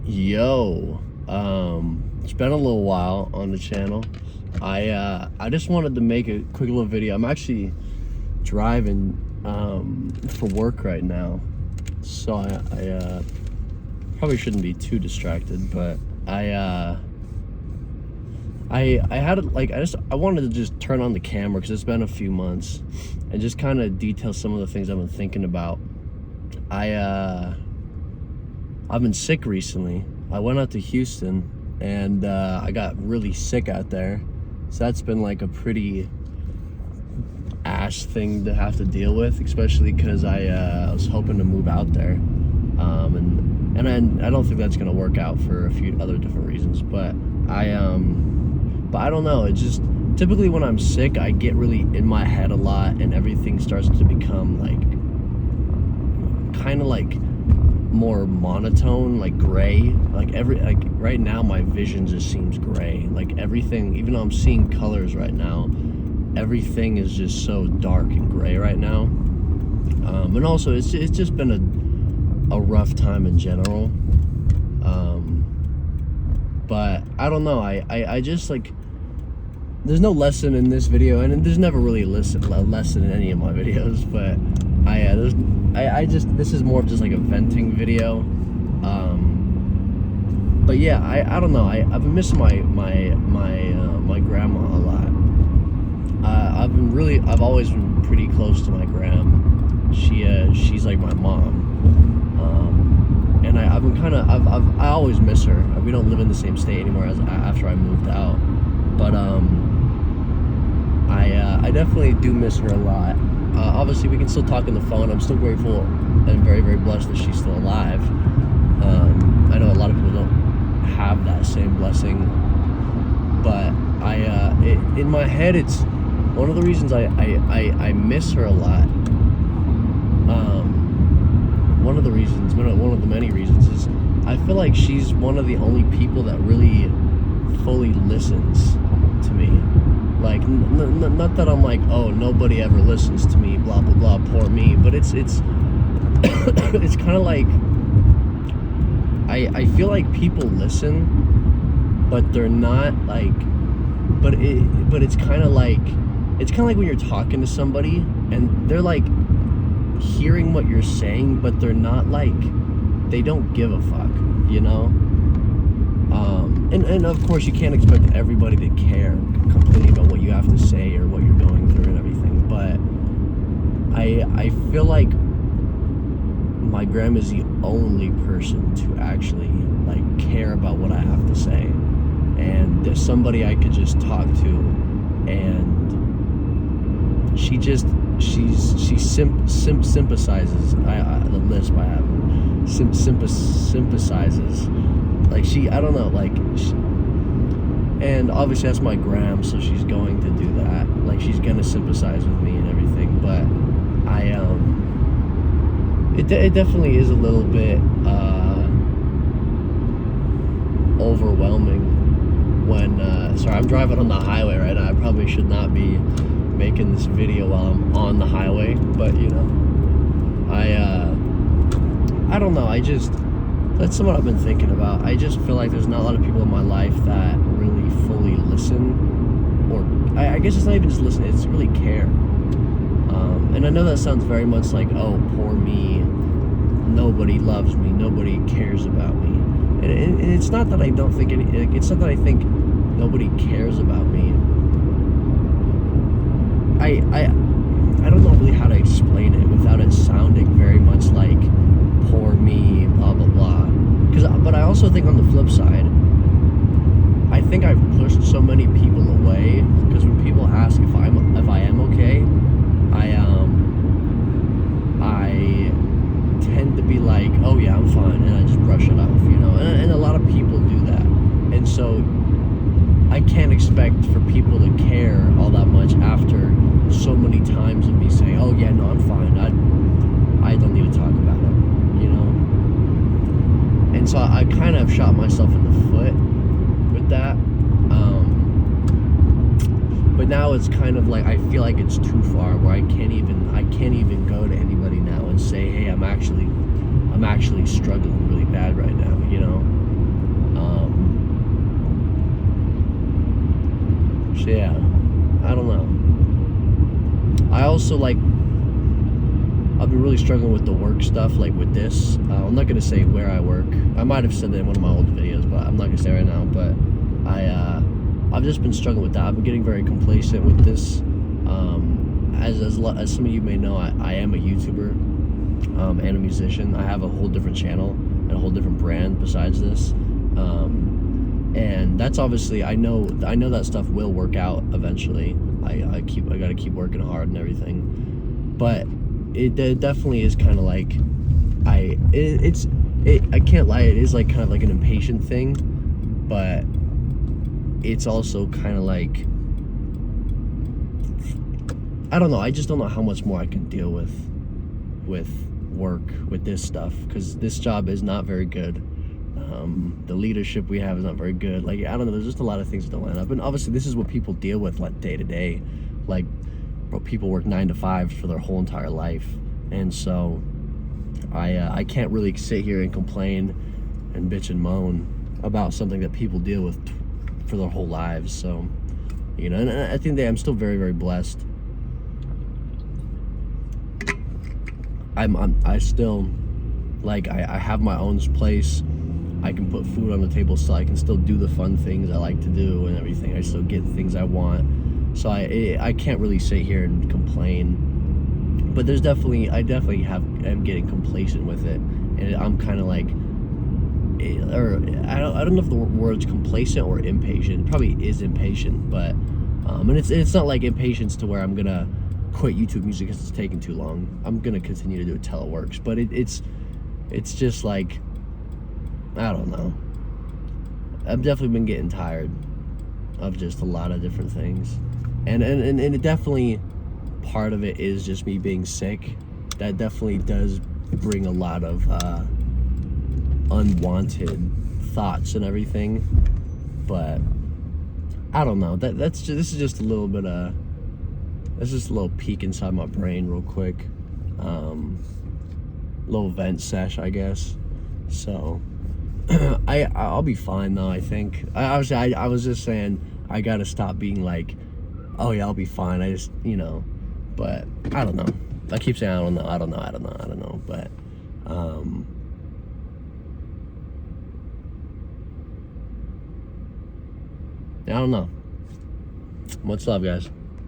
Yo, it's been a little while on the channel. I just wanted to make a quick little video. I'm actually driving for work right now, so I probably shouldn't be too distracted. But I had I wanted to just turn on the camera because it's been a few months and just kind of detail some of the things I've been thinking about. I've been sick recently. I went out to Houston and I got really sick out there. So that's been like a pretty ass thing to have to deal with, especially because I was hoping to move out there. And I don't think that's gonna work out for a few other different reasons. But I don't know. It just typically when I'm sick, I get really in my head a lot, and everything starts to become like kind of like more monotone, like gray. Like right now my vision just seems gray. Like everything, even though I'm seeing colors right now, everything is just so dark and gray right now. And also it's just been a rough time in general. But I don't know, I just like, there's no lesson in this video, and there's never really a lesson in any of my videos, but this is more of just like a venting video. But yeah, I don't know. I've been missing my grandma a lot. I've always been pretty close to my gram. She's like my mom. And I always miss her. We don't live in the same state anymore after I moved out. But I definitely do miss her a lot. Obviously, we can still talk on the phone. I'm still grateful and very, very blessed that she's still alive. I know a lot of people don't have that same blessing, but in my head, it's one of the reasons I miss her a lot. One of the many reasons is I feel like she's one of the only people that really fully listens to me. Like, not that I'm like, oh, nobody ever listens to me, blah blah blah, poor me. But it's it's kind of like I feel like people listen, but they're not like. But it's kind of like when you're talking to somebody and they're like hearing what you're saying, but they're not like, they don't give a fuck, you know. And of course you can't expect everybody to care completely about what you have to say or what you're going through and everything, but I feel like my grandma's the only person to actually like care about what I have to say, and there's somebody I could just talk to, and she sympathizes. The lisp I have, sympathizes. Like I don't know, like and obviously that's my gram, so she's going to do that. Like she's gonna sympathize with me and everything, but it definitely is a little bit overwhelming when sorry, I'm driving on the highway right now. I probably should not be making this video while I'm on the highway, but you know, I don't know, that's something I've been thinking about. I just feel like there's not a lot of people in my life that really fully listen, or I guess it's not even just listen, it's really care. And I know that sounds very much like, oh, poor me, nobody loves me, nobody cares about me. And it's not that I don't think it's not that I think nobody cares about me. I don't know really how to explain it without it sounding very much like poor me, blah blah blah. But I also think on the flip side, I think I've pushed so many people away, because when people ask if I am okay, I tend to be like, oh yeah, I'm fine, and I just brush it off, you know. And a lot of people do that, and so I can't expect for people to care all that much after so many times of me saying, oh yeah, no, I'm fine, I don't need to talk about it, you know. And so I kind of shot myself in the foot with that. But now it's kind of like, I feel like it's too far where I can't even go to anybody now and say, hey, I'm actually struggling really bad right now, you know. So yeah, I don't know. I also like, I've been really struggling with the work stuff, like with this. I'm not gonna say where I work. I might have said that in one of my old videos, but I'm not gonna say right now. But I've just been struggling with that. I've been getting very complacent with this. As some of you may know, I am a YouTuber and a musician. I have a whole different channel and a whole different brand besides this. And that's obviously, I know that stuff will work out eventually. I gotta keep working hard and everything, but it definitely is kind of like, I can't lie, it is like kind of like an impatient thing, but it's also kind of like, I don't know, I just don't know how much more I can deal with work, with this stuff, because this job is not very good. The leadership we have is not very good. Like, I don't know, there's just a lot of things that don't line up. And obviously this is what people deal with like day to day. Like, people work 9 to 5 for their whole entire life. And so I can't really sit here and complain and bitch and moan about something that people deal with for their whole lives. So, you know, and I think that I'm still very, very blessed. I still, like, I have my own place. I can put food on the table, so I can still do the fun things I like to do and everything. I still get things I want. So I can't really sit here and complain. But there's definitely, I am getting complacent with it. And I'm kind of like, or I don't know if the word's complacent or impatient. It probably is impatient, but and it's not like impatience to where I'm gonna quit YouTube music because it's taking too long. I'm gonna continue to do it till it works. But it's just like, I don't know. I've definitely been getting tired of just a lot of different things, and it definitely, part of it is just me being sick. That definitely does bring a lot of unwanted thoughts and everything. But I don't know. This is just a little bit of, that's just a little peek inside my brain real quick. Little vent sesh, I guess. So I'll be fine though, I think. I was just saying, I gotta stop being like, oh yeah, I'll be fine. I just, you know, but I don't know. I keep saying I don't know, but I don't know. Much love, guys.